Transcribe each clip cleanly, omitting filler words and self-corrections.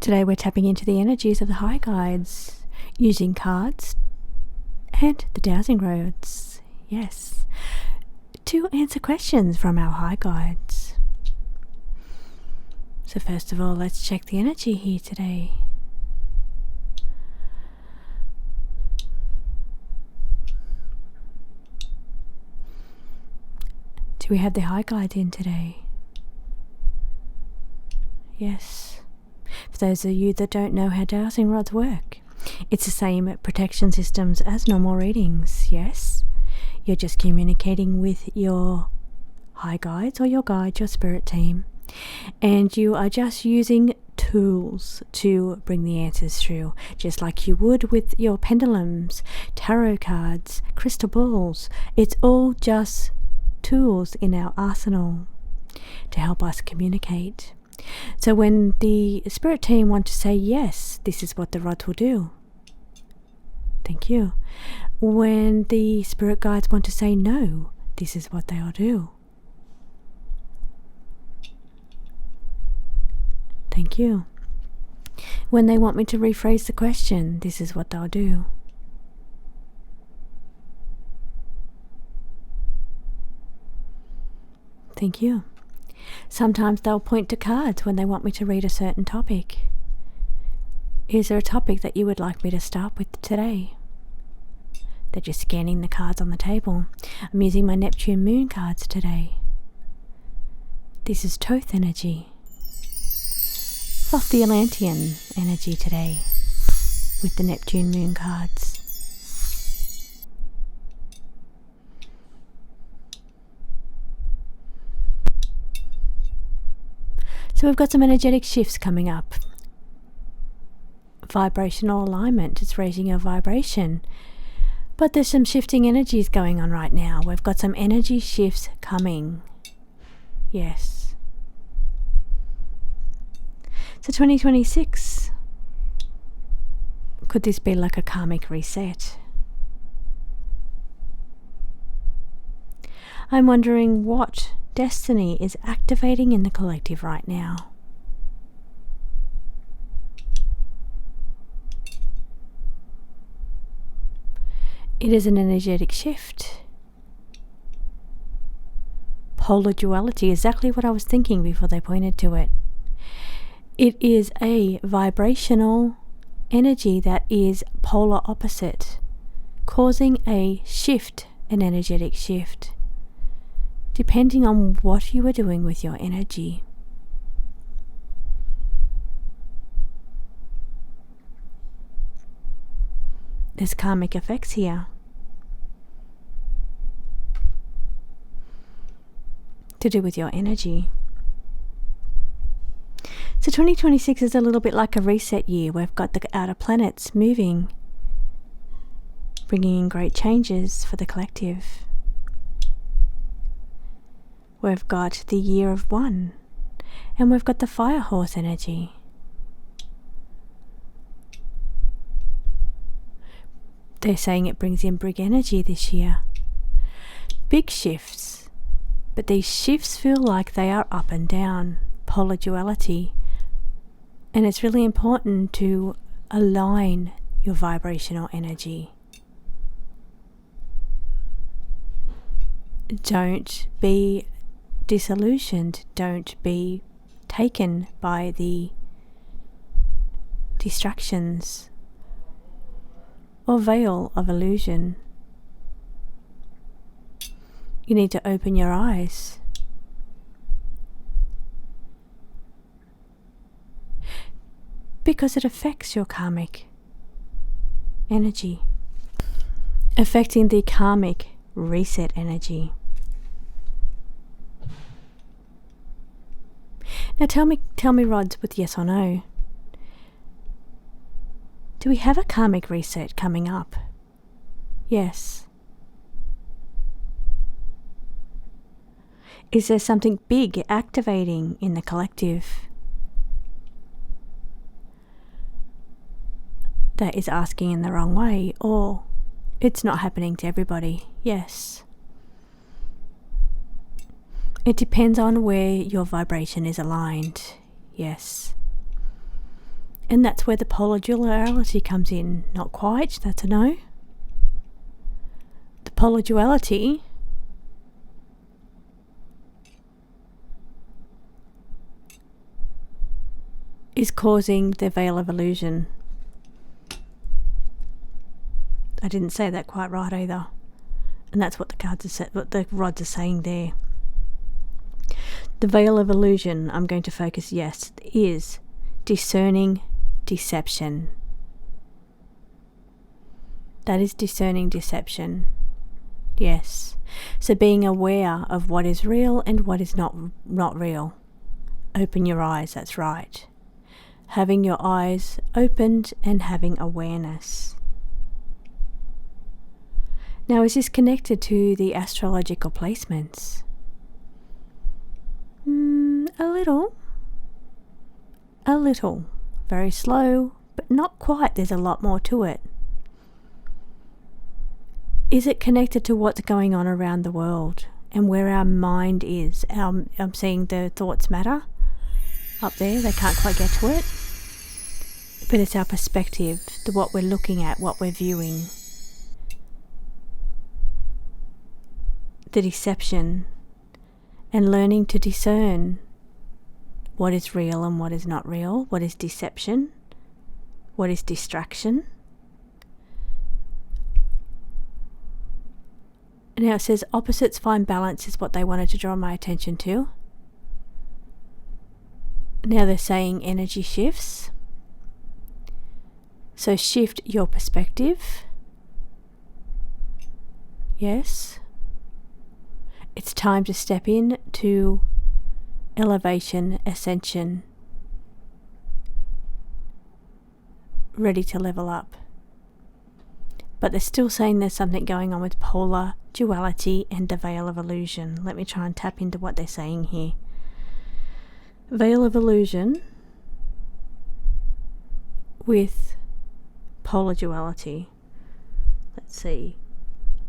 Today we're tapping into the energies of the high guides using cards and the Dowsing Rods, yes, to answer questions from our high guides. So first of all, let's check the energy here today. Do we have the high guide in today? Yes. For those of you that don't know how dowsing rods work, it's the same protection systems as normal readings, yes? You're just communicating with your high guides or your guide, your spirit team, and you are just using tools to bring the answers through, just like you would with your pendulums, tarot cards, crystal balls. It's all just tools in our arsenal to help us communicate. So when the spirit team want to say yes, this is what the rods will do. Thank you. When the spirit guides want to say no, this is what they'll do. Thank you. When they want me to rephrase the question, this is what they'll do. Thank you. Sometimes they'll point to cards when they want me to read a certain topic. Is there a topic that you would like me to start with today? They're just scanning the cards on the table. I'm using my Neptune Moon cards today. This is Thoth energy. Lofty Atlantean energy today with the Neptune Moon cards. So we've got some energetic shifts coming up. Vibrational alignment, it's raising your vibration. But there's some shifting energies going on right now. We've got some energy shifts coming. Yes. So 2026, could this be like a karmic reset? I'm wondering what destiny is activating in the collective right now. It is an energetic shift. Polar duality, exactly what I was thinking before they pointed to it. It is a vibrational energy that is polar opposite, causing a shift, an energetic shift, depending on what you are doing with your energy. There's karmic effects here. To do with your energy. So 2026 is a little bit like a reset year. We've got the outer planets moving, bringing in great changes for the collective. We've got the year of one, and we've got the fire horse energy. They're saying it brings in big energy this year. Big shifts, but these shifts feel like they are up and down, polar duality. And it's really important to align your vibrational energy. Don't be disillusioned, don't be taken by the distractions or veil of illusion. You need to open your eyes. Because it affects your karmic energy, affecting the karmic reset energy. Now tell me, rods, with yes or no. Do we have a karmic reset coming up? Yes. Is there something big activating in the collective that is asking in the wrong way, or it's not happening to everybody? Yes. It depends on where your vibration is aligned. Yes. And that's where the polar duality comes in. Not quite, that's a no. The polar duality is causing the veil of illusion. I didn't say that quite right either. And that's what the cards are said, what the rods are saying there. The veil of illusion, I'm going to focus, yes, is discerning deception. That is discerning deception. Yes. So being aware of what is real and what is not real. Open your eyes, that's right. Having your eyes opened and having awareness. Now, is this connected to the astrological placements? A little. A little. Very slow, but not quite. There's a lot more to it. Is it connected to what's going on around the world and where our mind is? I'm seeing the thoughts matter up there. They can't quite get to it. But it's our perspective, what we're looking at, what we're viewing. The deception and learning to discern what is real and what is not real, what is deception, what is distraction. Now it says opposites find balance is what they wanted to draw my attention to. Now they're saying energy shifts. So shift your perspective. Yes. It's time to step in to elevation, ascension. Ready to level up. But they're still saying there's something going on with polar duality and the veil of illusion. Let me try and tap into what they're saying here. Veil of illusion with polar duality. Let's see.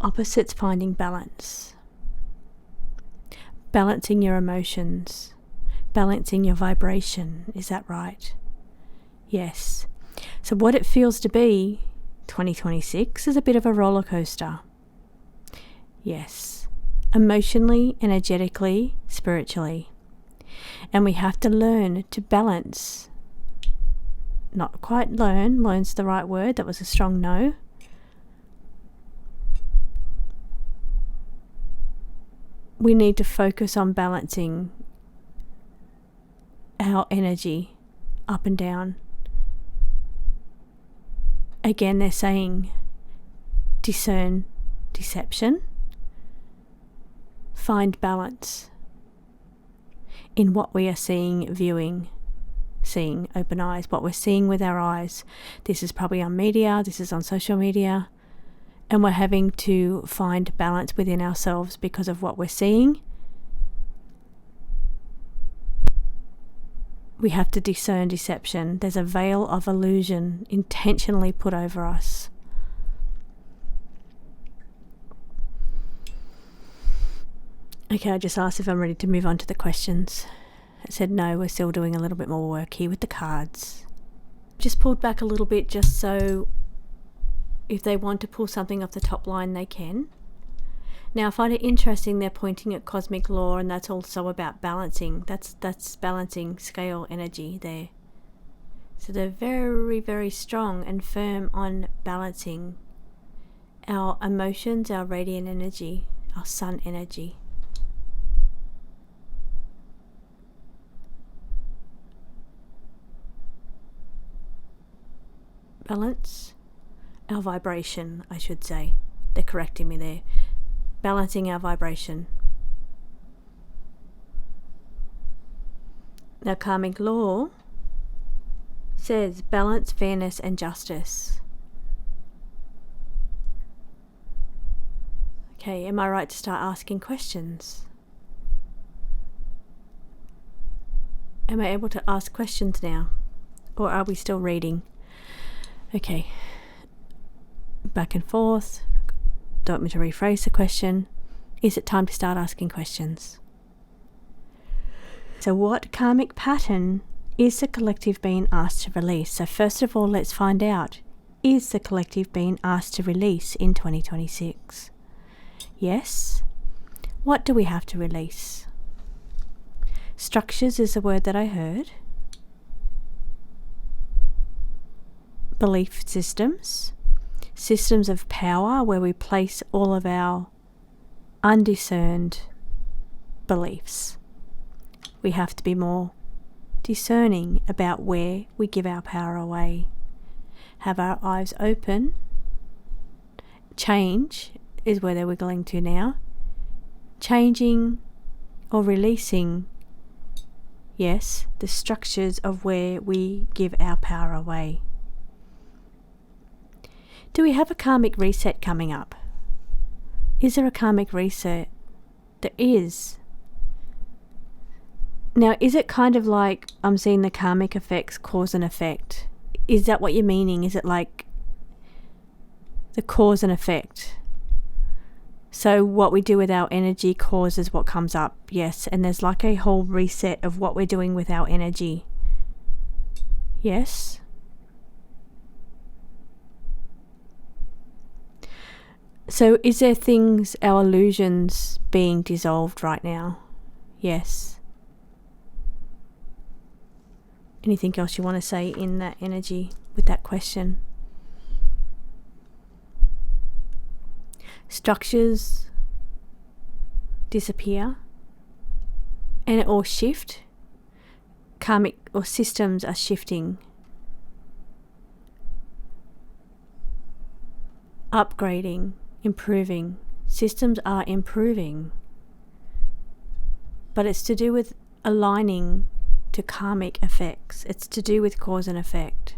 Opposites finding balance. Balancing your emotions. Balancing your vibration. Is that right? Yes. So what it feels to be 2026 is a bit of a roller coaster. Yes. Emotionally, energetically, spiritually. And we have to learn to balance. Not quite learn. Learn's the right word. That was a strong no. We need to focus on balancing our energy up and down. Again, they're saying discern deception. Find balance in what we are seeing, viewing, seeing, open eyes, what we're seeing with our eyes. This is probably on media, this is on social media, and we're having to find balance within ourselves because of what we're seeing. We have to discern deception. There's a veil of illusion intentionally put over us. Okay, I just asked if I'm ready to move on to the questions. I said no, we're still doing a little bit more work here with the cards. Just pulled back a little bit just so if they want to pull something off the top line, they can. Now I find it interesting they're pointing at cosmic law, and that's also about balancing. That's balancing scale energy there. So they're very, very strong and firm on balancing our emotions, our radiant energy, our sun energy. Balance our vibration, I should say. They're correcting me there. Balancing our vibration. Now karmic law says balance, fairness and justice. Okay, am I right to start asking questions? Am I able to ask questions now? Or are we still reading? Okay. Back and forth. Don't want me to rephrase the question. Is it time to start asking questions? So what karmic pattern is the collective being asked to release? So first of all, let's find out, is the collective being asked to release in 2026? Yes. What do we have to release? Structures is the word that I heard. Belief systems. Systems of power where we place all of our undiscerned beliefs. We have to be more discerning about where we give our power away. Have our eyes open. Change is where they're wiggling to now. Changing or releasing, yes, the structures of where we give our power away. Do we have a karmic reset coming up? Is there a karmic reset? There is. Now, is it kind of like I'm seeing the karmic effects cause and effect? Is that what you're meaning? Is it like the cause and effect? So what we do with our energy causes what comes up, yes. And there's like a whole reset of what we're doing with our energy. Yes. So is there things, our illusions being dissolved right now? Yes. Anything else you want to say in that energy with that question? Structures disappear and it all shift. Karmic or systems are shifting. Upgrading, improving. Systems are improving. But it's to do with aligning to karmic effects. It's to do with cause and effect.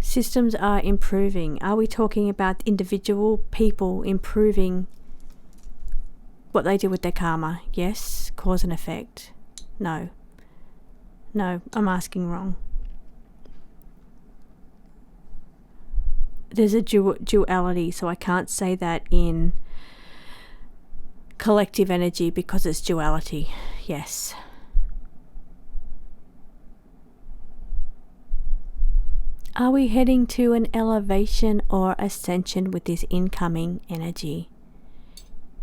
Systems are improving. Are we talking about individual people improving what they do with their karma? Yes. Cause and effect? No. No, I'm asking wrong. There's a duality, so I can't say that in collective energy because it's duality. Yes. Are we heading to an elevation or ascension with this incoming energy?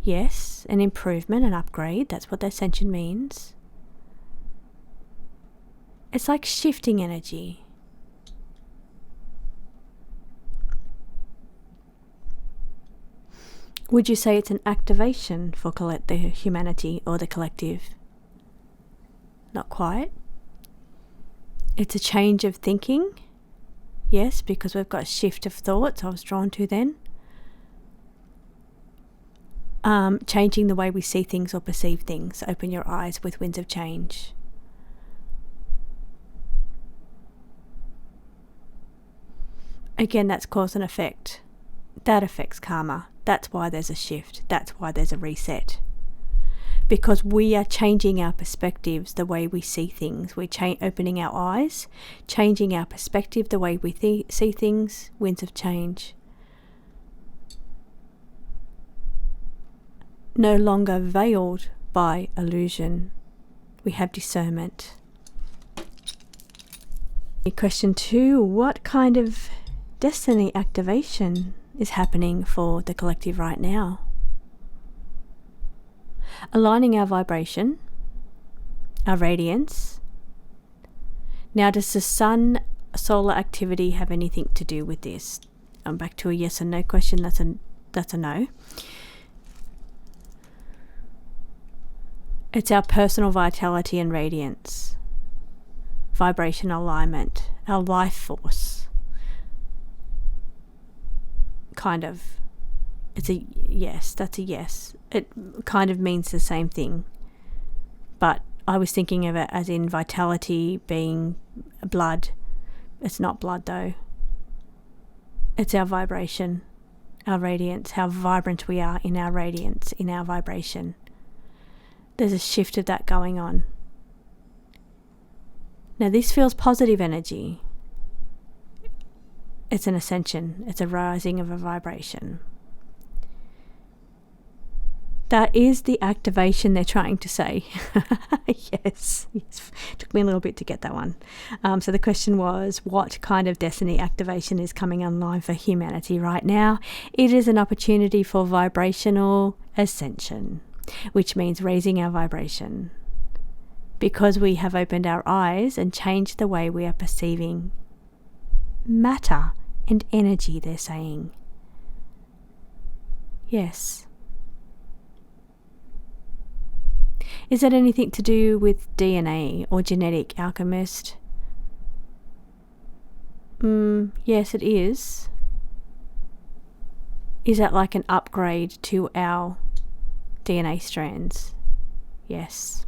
Yes, an improvement, an upgrade. That's what the ascension means. It's like shifting energy. Would you say it's an activation for the humanity or the collective? Not quite. It's a change of thinking. Yes, because we've got a shift of thoughts I was drawn to then. Changing the way we see things or perceive things. Open your eyes with winds of change. Again, that's cause and effect. That affects karma. That's why there's a shift. That's why there's a reset. Because we are changing our perspectives, the way we see things. We're opening our eyes, changing our perspective, the way we see things. Winds of change. No longer veiled by illusion. We have discernment. Question 2. What kind of destiny activation is happening for the collective right now? Aligning our vibration, our radiance. Now, does the sun solar activity have anything to do with this? I'm back to a yes or no question. That's a no. It's our personal vitality and radiance, vibrational alignment, our life force. Kind of. It's a yes, that's a yes. It kind of means the same thing. But I was thinking of it as in vitality being blood. It's not blood though. It's our vibration, our radiance, how vibrant we are in our radiance, in our vibration. There's a shift of that going on. Now this feels positive energy. It's an ascension. It's a rising of a vibration. That is the activation they're trying to say. Yes. Took me a little bit to get that one. So the question was, what kind of destiny activation is coming online for humanity right now? It is an opportunity for vibrational ascension, which means raising our vibration. Because we have opened our eyes and changed the way we are perceiving matter and energy, they're saying. Yes. Is that anything to do with DNA or genetic, alchemist? Yes, it is. Is that like an upgrade to our DNA strands? Yes.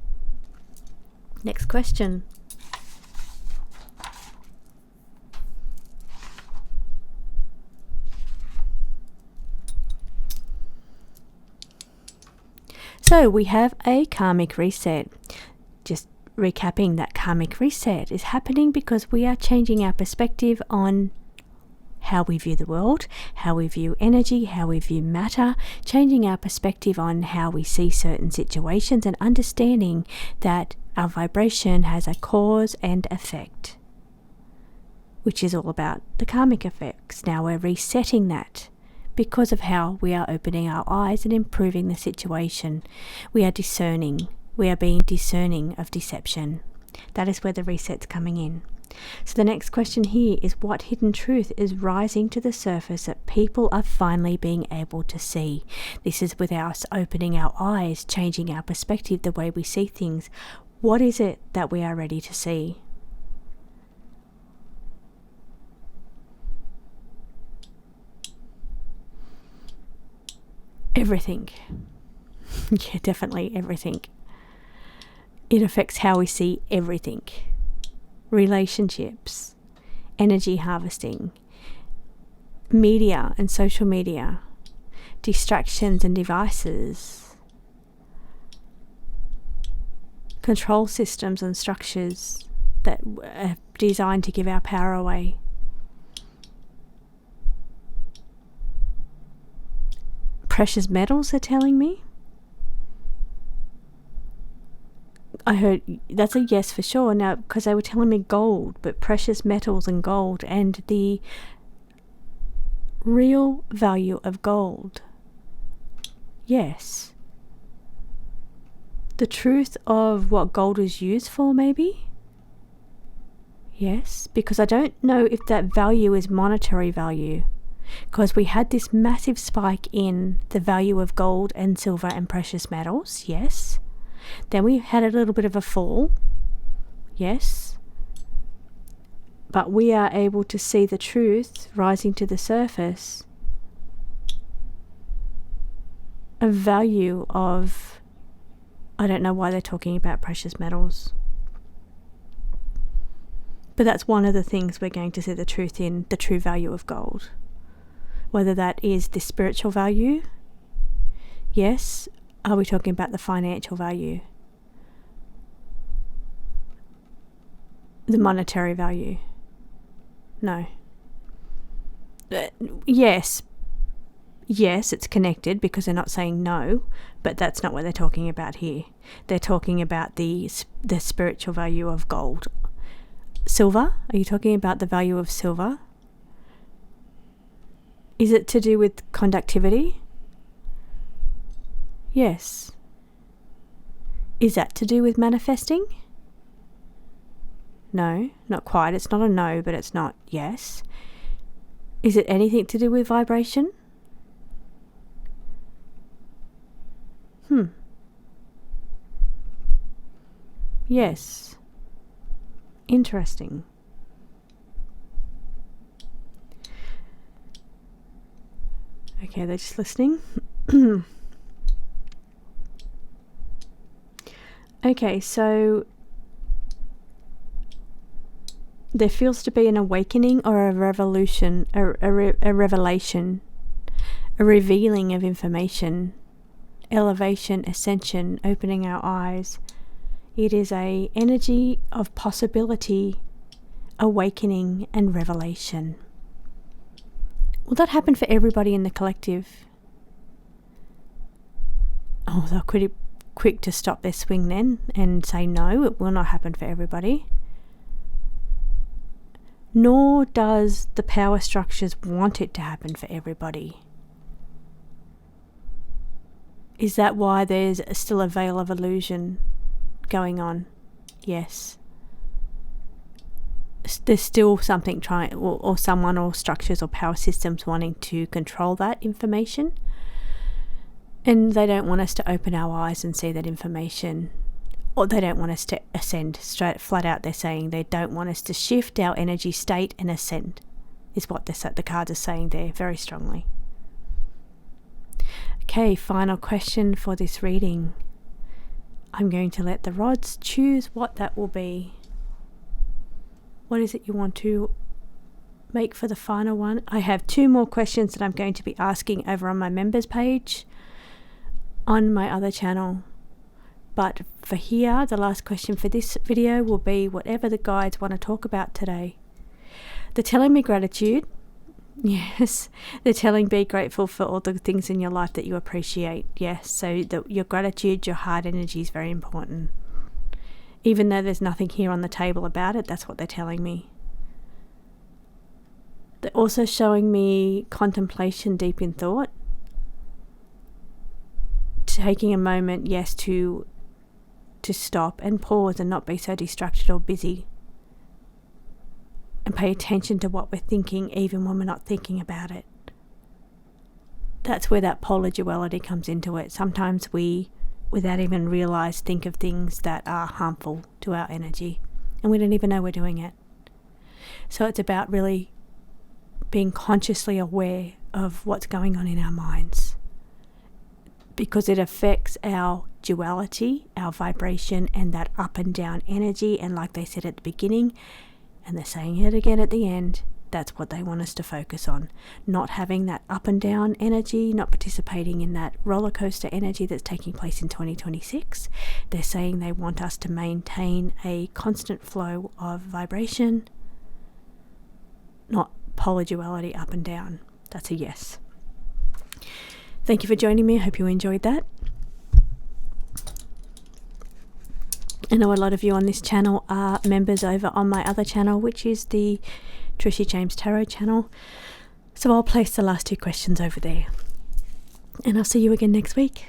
Next question. So we have a karmic reset. Just recapping, that karmic reset is happening because we are changing our perspective on how we view the world, how we view energy, how we view matter, changing our perspective on how we see certain situations, and understanding that our vibration has a cause and effect, which is all about the karmic effects. Now we're resetting that because of how we are opening our eyes and improving the situation. We are discerning. We are being discerning of deception. That is where the reset's coming in. So the next question here is, what hidden truth is rising to the surface that people are finally being able to see? This is with us opening our eyes, changing our perspective, the way we see things. What is it that we are ready to see? Everything. Yeah, definitely everything. It affects how we see everything. Relationships, energy harvesting, media and social media, distractions and devices, control systems and structures that are designed to give our power away. Precious metals, are telling me. I heard that's a yes for sure. Now, because they were telling me gold, but precious metals and gold, and the real value of gold. Yes. The truth of what gold is used for, maybe? Yes, because I don't know if that value is monetary value. Because we had this massive spike in the value of gold and silver and precious metals, yes. Then we had a little bit of a fall, yes. But we are able to see the truth rising to the surface. A value of, I don't know why they're talking about precious metals. But that's one of the things we're going to see the truth in, the true value of gold. Whether that is the spiritual value, yes. Are we talking about the financial value? The monetary value? No. Yes. Yes, it's connected because they're not saying no, but that's not what they're talking about here. They're talking about the spiritual value of gold. Silver? Are you talking about the value of silver? Is it to do with conductivity? Yes. Is that to do with manifesting? No, not quite. It's not a no, but it's not yes. Is it anything to do with vibration? Yes. Interesting. Okay, they're just listening. Okay, so there feels to be an awakening or a revelation, a revelation, a revealing of information, elevation, ascension, opening our eyes. It is a energy of possibility, awakening, and revelation. Will that happen for everybody in the collective? they're pretty quick to stop their swing then and say no, it will not happen for everybody. Nor does the power structures want it to happen for everybody. Is that why there's still a veil of illusion going on? Yes. There's still something trying, or someone or structures or power systems wanting to control that information. And they don't want us to open our eyes and see that information, or they don't want us to ascend. Straight flat out, they're saying they don't want us to shift our energy state and ascend, is what the cards are saying there very strongly. Okay, final question for this reading. I'm going to let the rods choose what that will be. What is it you want to make for the final one? I have 2 more questions that I'm going to be asking over on my members page on my other channel. But for here, the last question for this video will be whatever the guides want to talk about today. They're telling me gratitude. Yes, they're telling be grateful for all the things in your life that you appreciate. Yes, so your gratitude, your heart energy is very important. Even though there's nothing here on the table about it, that's what they're telling me. They're also showing me contemplation deep in thought. Taking a moment, yes, to stop and pause and not be so distracted or busy. And pay attention to what we're thinking even when we're not thinking about it. That's where that polar duality comes into it. Sometimes we, without even realize, think of things that are harmful to our energy. And we don't even know we're doing it. So it's about really being consciously aware of what's going on in our minds. Because it affects our duality, our vibration, and that up and down energy. And like they said at the beginning, and they're saying it again at the end, that's what they want us to focus on. Not having that up and down energy, not participating in that roller coaster energy that's taking place in 2026. They're saying they want us to maintain a constant flow of vibration, not polar duality up and down. That's a yes. Thank you for joining me. I hope you enjoyed that. I know a lot of you on this channel are members over on my other channel, which is the Trishy James Tarot channel. So I'll place the last 2 questions over there. And I'll see you again next week.